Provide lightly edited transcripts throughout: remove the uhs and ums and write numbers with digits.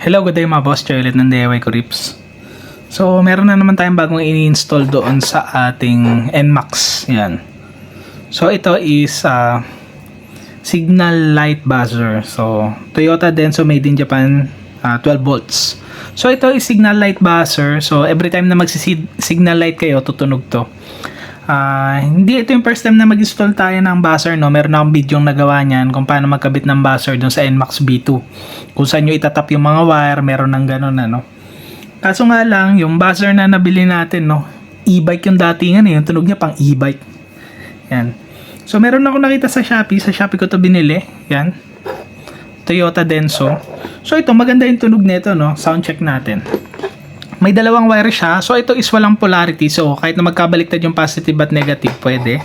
Hello, good day mga boss. Choy ulit ng DIY ko Rips. So, meron na naman tayong bagong ini-install doon sa ating NMAX. Yan. So, ito is signal light buzzer. So, Toyota Denso made in Japan, 12 volts. So, ito is signal light buzzer. So, every time na magsi-signal light kayo, tutunog to. Hindi ito yung first time na mag-install tayo ng buzzer, no? Meron akong video yung nagawa niyan kung paano magkabit ng buzzer dun sa NMAX B2. Kung saan nyo itatap yung mga wire, meron ng ganun, ano. Kaso nga lang, yung buzzer na nabili natin, no, e-bike yung datingan, yung tunog niya pang e-bike. Yan. So, meron ako nakita sa Shopee ko to binili. Yan. Toyota Denso. So, ito, maganda yung tunog nito, no. Sound check natin. May dalawang wire siya. So, ito is walang polarity. So, kahit na magkabaliktad yung positive at negative, pwede.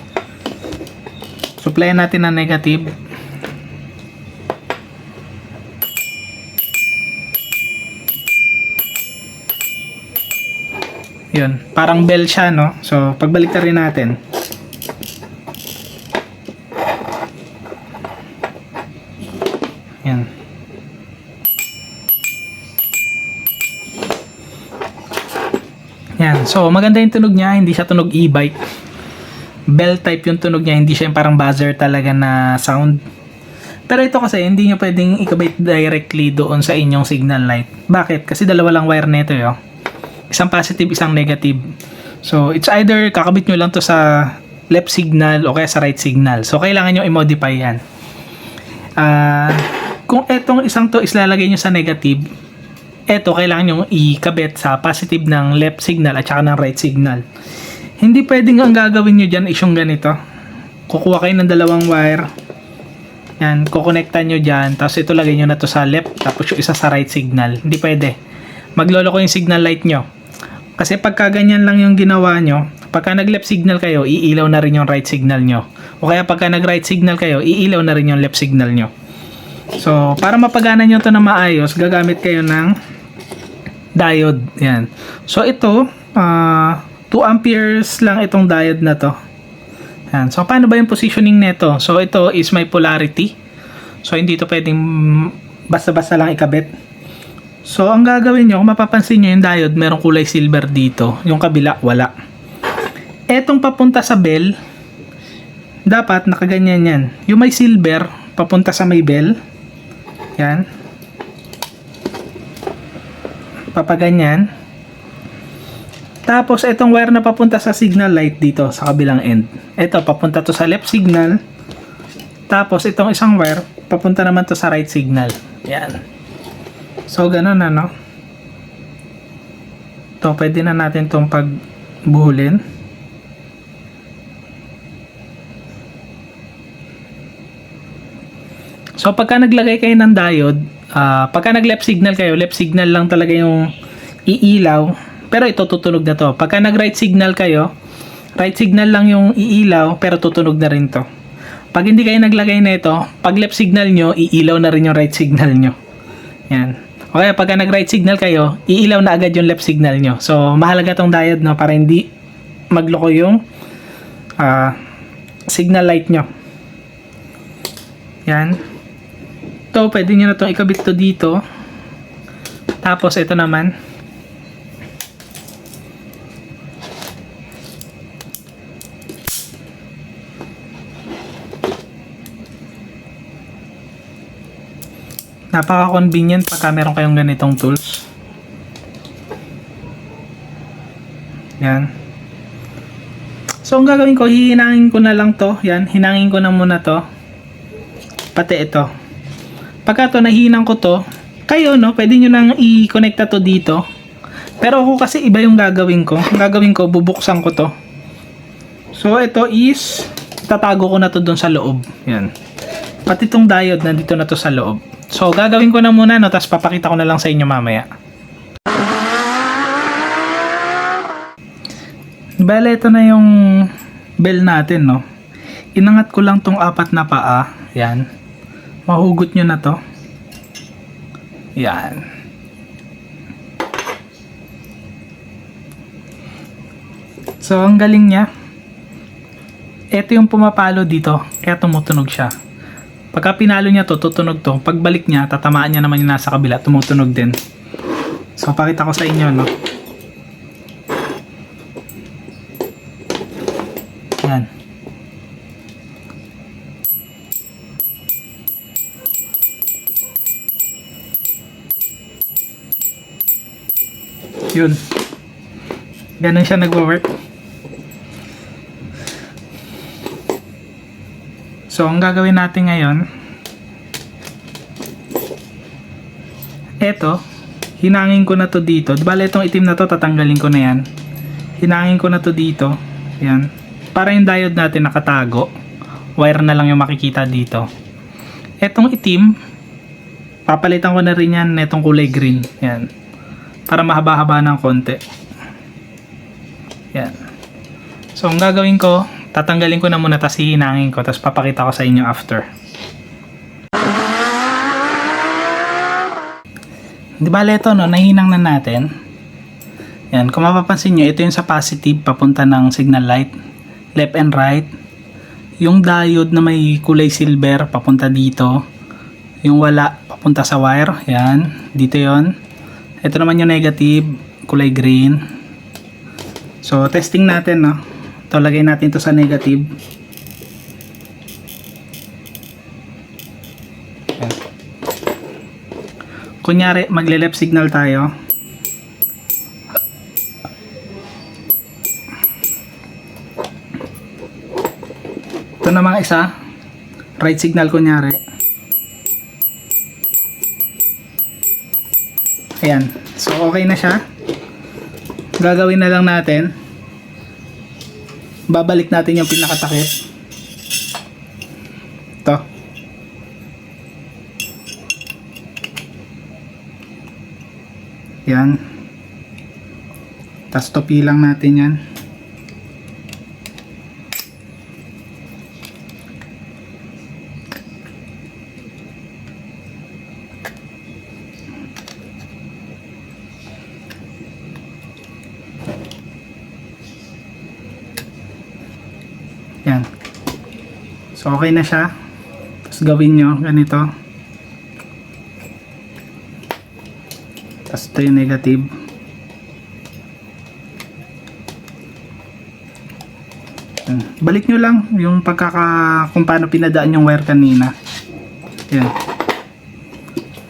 Supplyan natin ng negative. Yun. Parang bell siya, no? So, pagbaliktad rin natin. Yan. Yan. So, maganda yung tunog niya. Hindi siya tunog e-bike. Bell type yung tunog niya. Hindi siya yung parang buzzer talaga na sound. Pero ito kasi, hindi nyo pwedeng ikabit directly doon sa inyong signal light. Bakit? Kasi dalawa lang wire nito, yo. Isang positive, isang negative. So, it's either kakabit nyo lang to sa left signal o kaya sa right signal. So, kailangan nyo i-modify yan. Kung etong isang to is lalagay nyo sa negative, eto kailangan nyo ikabit sa positive ng left signal at saka ng right signal. Hindi pwedeng ang gagawin nyo dyan is yung ganito. Kukuha kayo ng dalawang wire. Yan, kukonektan nyo dyan. Tapos ito lagay nyo na to sa left. Tapos yung isa sa right signal. Hindi pwede. Maglolo ko yung signal light nyo. Kasi pagka ganyan lang yung ginawa nyo, pagka nag left signal kayo, iilaw na rin yung right signal nyo. O kaya pagka nag right signal kayo, iilaw na rin yung left signal nyo. So, para mapagana nyo to na maayos, gagamit kayo ng diode. Yan. So, ito, 2 amperes lang itong diode na to. Yan. So, paano ba yung positioning nito? So, ito is may polarity. So, hindi ito pwedeng basta-basta lang ikabit. So, ang gagawin nyo, kung mapapansin nyo yung diode, merong kulay silver dito. Yung kabila, wala. Etong papunta sa bell, dapat nakaganyan yan. Yung may silver, papunta sa may bell. Yan. Papaganyan. Tapos, itong wire na papunta sa signal light dito, sa kabilang end. Ito, papunta to sa left signal. Tapos, itong isang wire, papunta naman to sa right signal. Yan. So, ganun na, no? Ito, pwede na natin itong pagbuhulin. So, pagka naglagay kayo ng diode, pagka nag left signal kayo, left signal lang talaga yung iilaw. Pero ito, tutunog na to. Pagka nag right signal kayo, right signal lang yung iilaw, pero tutunog na rin to. Pag hindi kayo naglagay na ito, pag left signal nyo, iilaw na rin yung right signal nyo. Yan. Okay, pagka nag right signal kayo, iilaw na agad yung left signal nyo. So, mahalaga tong diode, no, para hindi magloko yung signal light nyo. Yan. Ito, pwede nyo na itong ikabit to dito. Tapos, ito naman. Napaka-convenient pagka meron kayong ganitong tools. Yan. So, ang gagawin ko, hihinangin ko na lang to. Yan, hinangin ko na muna to. Pati ito. Pagka to, nahihinang ko to, kayo, no, pwede nyo nang i-connecta to dito. Pero ako kasi iba yung gagawin ko. Ang gagawin ko, bubuksan ko to. So, ito is, tatago ko na to dun sa loob. Yan. Pati itong diode, nandito na to sa loob. So, gagawin ko na muna, no, tapos papakita ko na lang sa inyo mamaya. Bale, ito na yung bell natin, no. Inangat ko lang tong 4 na paa. Yan. Mahugot nyo na to. Yan. So, ang galing niya. Ito yung pumapalo dito. Kaya tumutunog siya. Pagka pinalo niya to, tutunog to. Pagbalik niya, tatamaan niya naman yung nasa kabila, tumutunog din. So, pakita ko sa inyo, no? Yan. Yun. Ganun siya nagwo-work. So, ang gagawin natin ngayon, eto, hinangin ko na to dito. Bale, itong itim na to, tatanggalin ko na yan. Hinangin ko na to dito. Yan. Para yung diode natin nakatago. Wire na lang yung makikita dito. Etong itim, papalitan ko na rin yan netong kulay green. Yan. Para mahaba-haba ng konti. Yan. So, ang gagawin ko, tatanggalin ko na muna, tas hihinangin ko, tas papakita ko sa inyo after. Di ba ito, no? Nahinang na natin. Yan. Kung mapapansin nyo, ito yung sa positive, papunta ng signal light. Left and right. Yung diode na may kulay silver, papunta dito. Yung wala, papunta sa wire. Yan. Dito yon. Ito naman yung negative, kulay green. So, testing natin, no? Ito, lagay natin to sa negative. Yan. Kunyari, magle-left signal tayo. Ito namang isa, right signal kunyari. Ayan. So, okay na siya. Gagawin na lang natin. Babalik natin yung pinakatakip. Ito. Yan. Tapos topi lang natin yan. Yan. So, okay na siya. Tapos gawin nyo ganito. Tapos ito yung negative. Yan. Balik nyo lang yung kung paano pinadaan yung wire kanina. Yan.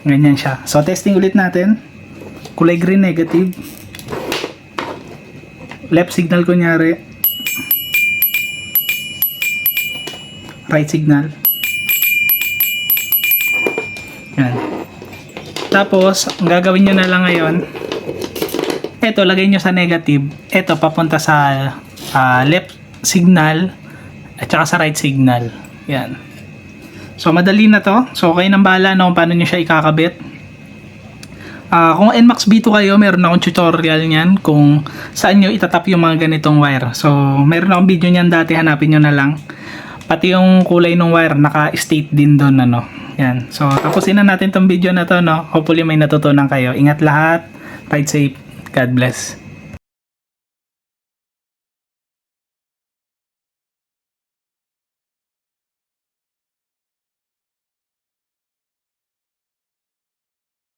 Ganyan siya. So, testing ulit natin. Kulay green negative. Left signal kunyari. Right signal. Yan. Tapos, ang gagawin nyo na lang ngayon, eto, lagay nyo sa negative. Eto, papunta sa left signal at saka sa right signal. Yan. So, madali na to. So, kayo nang bahala kung paano nyo siya ikakabit. Kung NMAX B2 kayo, meron akong tutorial niyan kung saan nyo itatap yung mga ganitong wire. So, meron akong video niyan dati, hanapin nyo na lang. Pati yung kulay ng wire, naka-state din doon, ano. Yan. So, tapusin na natin tong video na to, no. Hopefully may natutunan kayo. Ingat lahat. Ride safe. God bless.